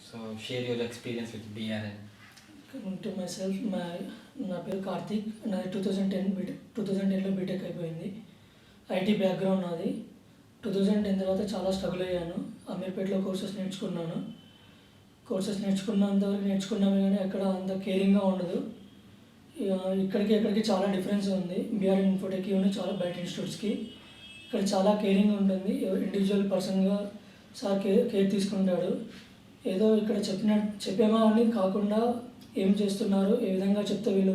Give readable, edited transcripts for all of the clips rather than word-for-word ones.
So share your experience with BRN. To my self నా పేరు కార్తీక్. నాది 2010లో బీటెక్ అయిపోయింది. ఐటీ బ్యాక్గ్రౌండ్ నాది. 2010 తర్వాత చాలా స్ట్రగుల్ అయ్యాను. అమీర్పేటలో కోర్సెస్ నేర్చుకున్నాను. నేర్చుకున్నంతవరకు నేర్చుకున్నామే కానీ అక్కడ అంత కేరింగ్గా ఉండదు. ఇక్కడికి చాలా డిఫరెన్స్ ఉంది. BRN ఇన్ఫోటెక్కి చాలా బయట ఇన్స్టిట్యూట్స్కి. ఇక్కడ చాలా కేరింగ్ ఉంటుంది. ఇండివిజువల్ పర్సన్గా సార్ కేర్ తీసుకుంటాడు. ఏదో ఇక్కడ చెప్పేమా అని కాకుండా ఏం చేస్తున్నారు, ఏ విధంగా చెప్తే వీళ్ళు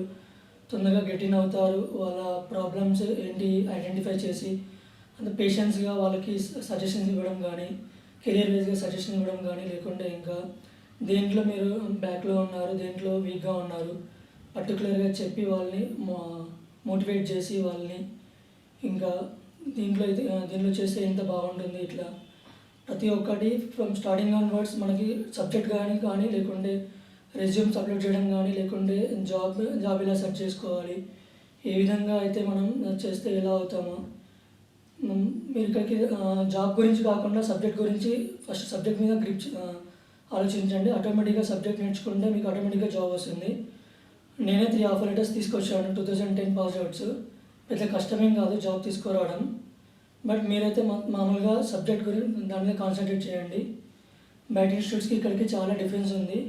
తొందరగా గెట్ ఇన్ అవుతారు, వాళ్ళ ప్రాబ్లమ్స్ ఏంటి ఐడెంటిఫై చేసి అంత పేషెన్స్గా వాళ్ళకి సజెషన్స్ ఇవ్వడం కానీ, కెరియర్ వైజ్గా సజెషన్ ఇవ్వడం కానీ, లేకుంటే ఇంకా దేంట్లో మీరు బ్యాక్లో ఉన్నారు, దేంట్లో వీక్గా ఉన్నారు పర్టికులర్గా చెప్పి వాళ్ళని మోటివేట్ చేసి వాళ్ళని ఇంకా దీంట్లో చేస్తే ఎంత బాగుంటుంది, ఇట్లా ప్రతి ఒక్కటి ఫ్రమ్ స్టార్టింగ్ ఆన్వర్డ్స్ మనకి సబ్జెక్ట్ కానీ లేకుంటే రెజ్యూమ్స్ అప్లోడ్ చేయడం కానీ, లేకుంటే జాబ్ ఎలా సెర్చ్ చేసుకోవాలి, ఏ విధంగా అయితే మనం చేస్తే ఎలా అవుతామో. మీరు ఇక్కడికి జాబ్ గురించి కాకుండా సబ్జెక్ట్ గురించి ఫస్ట్ సబ్జెక్ట్ మీద గ్రిప్ ఆలోచించండి. ఆటోమేటిక్గా సబ్జెక్ట్ నేర్చుకుంటే మీకు ఆటోమేటిక్గా జాబ్ వస్తుంది. నేనే 3 ఆఫర్ లెటర్స్ తీసుకొచ్చాను 2010 పాస్ అవుట్స్. పెద్ద కష్టమేం కాదు జాబ్ తీసుకురావడం. బట్ మీరైతే మామూలుగా సబ్జెక్ట్ గురించి దాని మీద కాన్సన్ట్రేట్ చేయండి. బయట ఇన్స్టిట్యూట్స్కి ఇక్కడికి చాలా డిఫరెన్స్ ఉంది.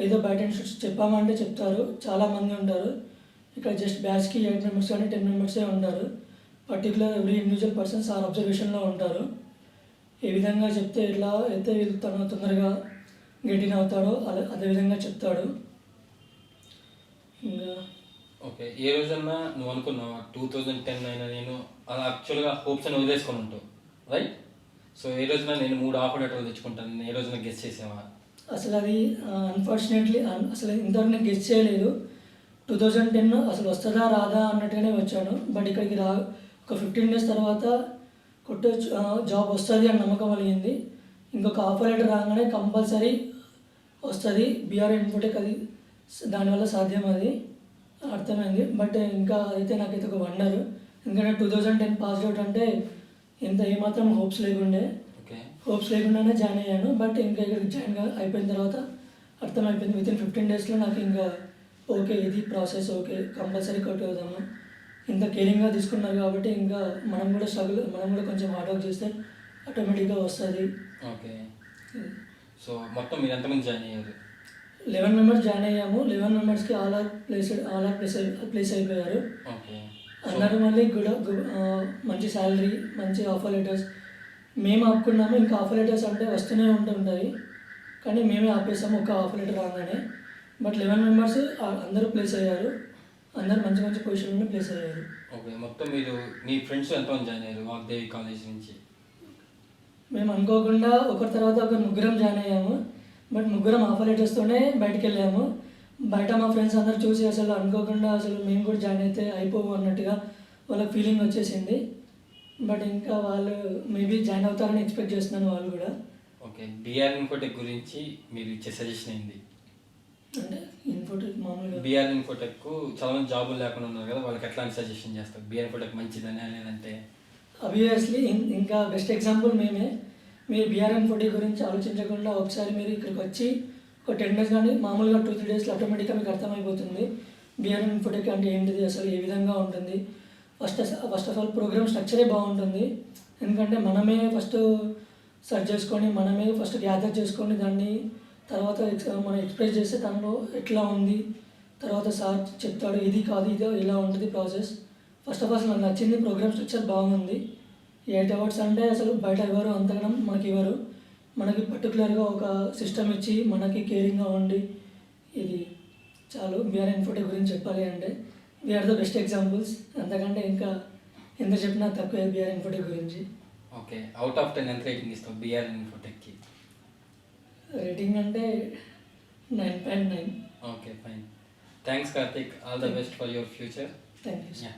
ఏదో బయట ఇన్స్టిట్యూట్స్ చెప్పామంటే చెప్తారు, చాలామంది ఉంటారు. ఇక్కడ జస్ట్ బ్యాచ్కి 8 మెంబర్స్ కానీ 10 మెంబర్సే ఉంటారు. పర్టికులర్ ఎవ్రీ ఇండివిజువల్ పర్సన్స్ ఆ అబ్జర్వేషన్లో ఉంటారు. ఏ విధంగా చెప్తే ఎట్లా అయితే వీళ్ళు తొందరగా గెట్ ఇన్ అవుతాడో అదే విధంగా చెప్తాడు. ఇంకా ఓకే, ఏ రోజన్నా నువ్వు అనుకున్నావా 2010 అయినా నేను అలా యాక్చువల్గా హోప్స్ అని వదిలేసుకొని ఉంటావు, రైట్? సో ఏ రోజున నేను 3 ఆఫర్ లెటర్లు తెచ్చుకుంటాను, ఏ రోజున గెస్ చేసావా? అసలు అది అన్ఫార్చునేట్లీ అసలు ఇంతవరకు నేను గెస్ చేయలేదు. 2010 అసలు వస్తుందా రాదా అన్నట్టుగానే వచ్చాను. బట్ ఇక్కడికి ఒక 15 డేస్ తర్వాత జాబ్ వస్తుంది అని నమ్మకం కలిగింది. ఇంకొక ఆఫర్ లెటర్ రాగానే కంపల్సరీ వస్తుంది BRN ఇన్ఫోటెక్, అది దానివల్ల సాధ్యం, అది అర్థమైంది. బట్ ఇంకా అయితే నాకైతే ఒక వండర్. ఎందుకంటే 2010 పాస్ అవుట్ అంటే ఏమాత్రం హోప్స్ లేకుండానే జాయిన్ అయ్యాను. బట్ ఇంకా ఇక్కడికి జాయిన్ అయిపోయిన తర్వాత అర్థమైపోయింది. వితిన్ 15 డేస్లో నాకు ఇంకా ఓకే ఇది ప్రాసెస్, ఓకే కంపల్సరీ కొట్టుకోదాము. ఇంత కేరింగ్గా తీసుకున్నారు కాబట్టి ఇంకా మనం కూడా కొంచెం హార్డ్ వర్క్ చేస్తే ఆటోమేటిక్గా వస్తుంది. ఓకే, సో మొత్తం మీరు ఎంతమంది జాయిన్ అయ్యారు? 11 మెంబర్స్ జాయిన్ అయ్యాము. 11 మెంబర్స్కి ఆల్ ఆర్ ప్లేస్ అయిపోయారు. అందరూ మళ్ళీ మంచి శాలరీ, మంచి ఆఫర్ లెటర్స్ మేము ఆపుకున్నాము. ఇంకా ఆఫర్ లెటర్స్ అంటే వస్తూనే ఉంటుంటాయి, కానీ మేమే ఆపేసాము ఒక ఆఫర్ లెటర్ రాగానే. బట్ 11 మెంబర్స్ అందరూ ప్లేస్ అయ్యారు. అందరూ మంచి పొజిషన్లో ప్లేస్ అయ్యారు. ఓకే, మొత్తం మీరు మీ ఫ్రెండ్స్ ఎంతమంది జాయిన్ అయ్యారు వాగ్దేవి కాలేజ్ నుంచి? మేము అనుకోకుండా ఒకరి తర్వాత ఒకరు ముగ్గురం జాయిన్ అయ్యాము. బట్ ముగ్గురం ఆఫర్ లెటర్స్తోనే బయటకు వెళ్ళాము. బయట మా ఫ్రెండ్స్ అందరూ చూసి అసలు అనుకోకుండా అసలు మేము కూడా జాయిన్ అయితే అయిపోవు అన్నట్టుగా వాళ్ళకి ఫీలింగ్ వచ్చేసింది. బట్ ఇంకా వాళ్ళు మేబీ జాయిన్ అవుతారని ఎక్స్పెక్ట్ చేస్తున్నాను వాళ్ళు కూడా. ఓకే, BRN ఇన్ఫోటెక్ గురించి మీరు ఇచ్చే సజెషన్ ఏంది? అంటే ఇన్ఫోటెక్ మామూలుగా BRN ఇన్ఫోటెక్ చాలామంది జాబులు లేకుండా ఉన్నారు కదా, వాళ్ళకి ఎట్లాంటి సజెషన్ చేస్తారు? BRN ఇన్ఫోటెక్ మంచిదని లేదంటే? ఆబ్వియస్లీ ఇంకా బెస్ట్ ఎగ్జాంపుల్ మేమే. మీరు BRN ఇన్ఫోటెక్ గురించి ఆలోచించకుండా ఒకసారి మీరు ఇక్కడికి వచ్చి ఒక 10 డేస్ కానీ మామూలుగా 2-3 డేస్లో ఆటోమేటిక్గా మీకు అర్థమైపోతుంది BRN ఇన్ఫోటెక్ అంటే ఏంటిది, అసలు ఏ విధంగా ఉంటుంది. ఫస్ట్ ఆఫ్ ఆల్ ప్రోగ్రామ్ స్ట్రక్చరే బాగుంటుంది. ఎందుకంటే మనమే ఫస్ట్ సెర్చ్ చేసుకొని, మనమే ఫస్ట్ గ్యాదర్ చేసుకొని దాన్ని తర్వాత మనం ఎక్స్ప్రెస్ చేస్తే దానిలో ఎట్లా ఉంది, తర్వాత సార్ చెప్తాడు ఇది కాదు ఇది ఇలా ఉంటుంది ప్రాసెస్. ఫస్ట్ ఆఫ్ ఆల్ నాకు నచ్చింది ప్రోగ్రామ్ స్ట్రక్చర్ బాగుంది. 8 అవర్స్ అంటే అసలు బయట ఎవరు అంతగా మనకి ఇవ్వరు. మనకి పర్టికులర్గా ఒక సిస్టమ్ ఇచ్చి మనకి కేరింగ్గా ఉండి ఇది చాలు. BRN ఇన్ఫోటెక్ గురించి చెప్పాలి అంటే వీఆర్ ద బెస్ట్ ఎగ్జాంపుల్స్. అంతకంటే ఇంకా ఎంత చెప్పినా తక్కువే BRN ఇన్ఫోటెక్ గురించి. ఓకే, అవుట్ ఆఫ్ 10 ఎంత రేటింగ్ ఇస్తావు BRN ఇన్ఫోటెక్కి? రేటింగ్ అంటే 9.9. Okay, fine. Thanks Karthik, all the best for your future. Thank you.